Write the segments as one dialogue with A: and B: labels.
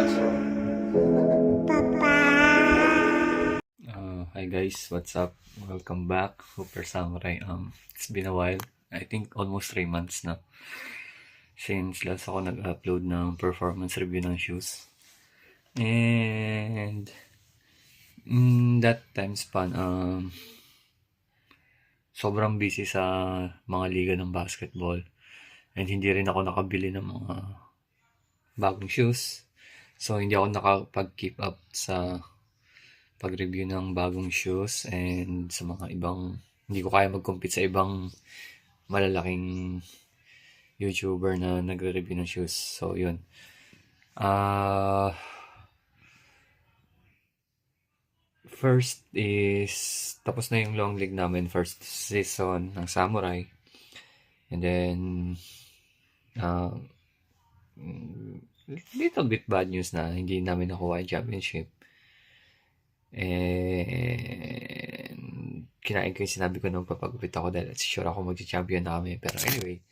A: Coach?
B: Hi guys, what's up? Welcome back, Super Samurai. It's been a while. I think almost 3 months na since last ako nag-upload ng performance review ng shoes. And in that time span, sobrang busy sa mga liga ng basketball. And hindi rin ako nakabili ng mga bagong shoes. So hindi ako nakapag-keep up sa pag-review ng bagong shoes and sa mga ibang, hindi ko kaya mag-compete sa ibang malalaking YouTuber na nagre-review ng shoes. So yun. First is, tapos na yung long league namin, first season ng Samurai. And then, little bit bad news na hindi namin nakuha yung championship. And kinain ko yung sinabi ko nung papagupit ako dahil sure ako mag-champion na kami. Pero anyway,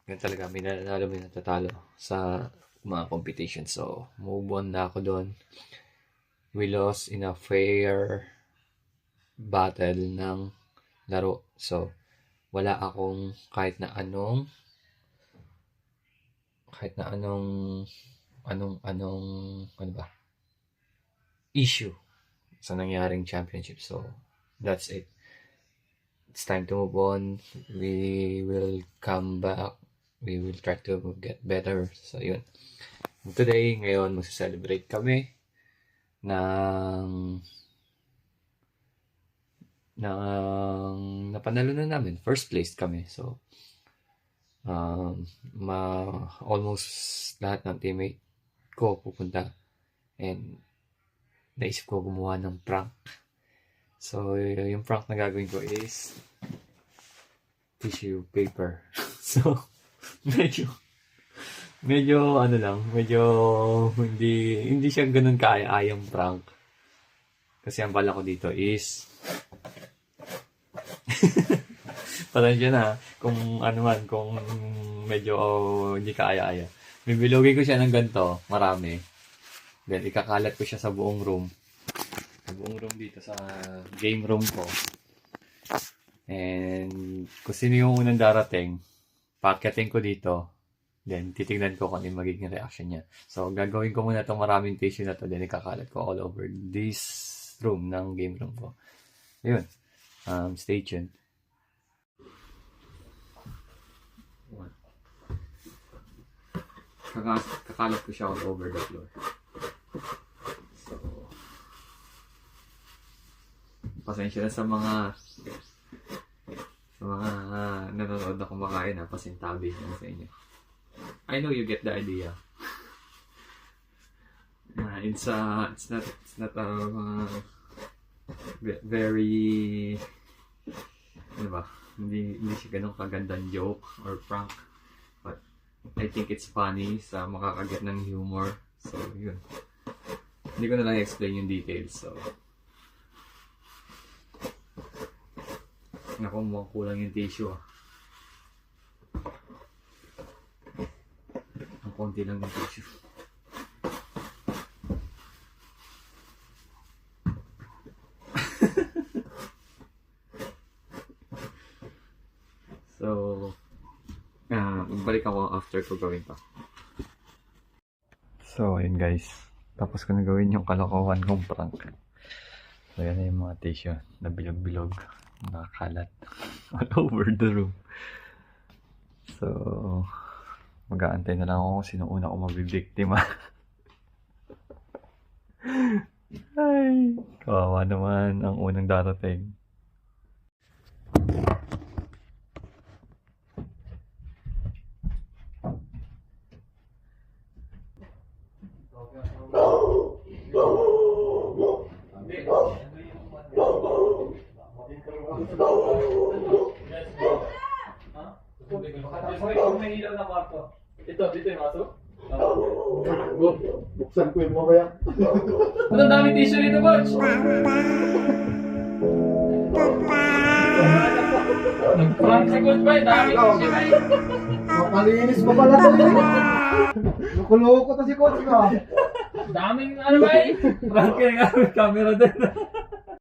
B: yun talaga, may nanalo, may natatalo sa mga competition. So, move on na ako doon. We lost in a fair battle ng laro. So, wala akong kahit na anong issue sa nangyaring championship. So, that's it. It's time to move on. We will come back. We will try to get better. So, yun. Today, ngayon, magsa-celebrate kami ng napanalo na namin. First place kami. So, almost lahat ng teammate ko pupunta. And naisip ko gumawa ng prank. So, yung prank na gagawin ko is tissue paper. So, medyo hindi siya ganun kaaya-ayang prank. Kasi ang bala ko dito is pasensya na kung kung medyo hindi kaaya-aya. Bibilogin ko siya ng ganito, marami. Then, ikakalat ko siya sa buong room. Sa buong room dito, sa game room ko. And, kung sino yung unang darating, paakyatin ko dito. Then, titignan ko kung ano yung magiging reaction niya. So, gagawin ko muna itong maraming tissue na to. Then, ikakalat ko all over this room ng game room ko. Ayun. Stay tuned. Kakalat ko siya all over the floor. So, pasensya na sa mga nanonood na kumakain ha, pasintabi na sa inyo. I know you get the idea. It's not very hindi siya ganun kagandang joke or prank, but I think it's funny sa makakaget ng humor. So yun, hindi ko na lang explain yung details. So naku, mukhang kulang yung tissue ang konti lang yung tissue. So, magbalik ako after ko gawin to. So, ayun guys. Tapos ko na gawin yung kalokohan kong prank. So, yan na yung mga tissue na bilog-bilog. Nakakalat all over the room. So, mag-aantay na lang ako kung sino una ko mabibiktima. Ay, kawawa naman ang unang darating. May ilaw na kwarto. Dito yung aso?
C: Buksan ko yung mamaya.
A: Ang dami tissue dito, Coach! Nag-prank si Coach ba? Dami tissue ba?
C: Makalinis pa pala to. Nakuloko to si Coach ka.
A: Daming ano ba eh?
C: Prank ka nga, may camera din.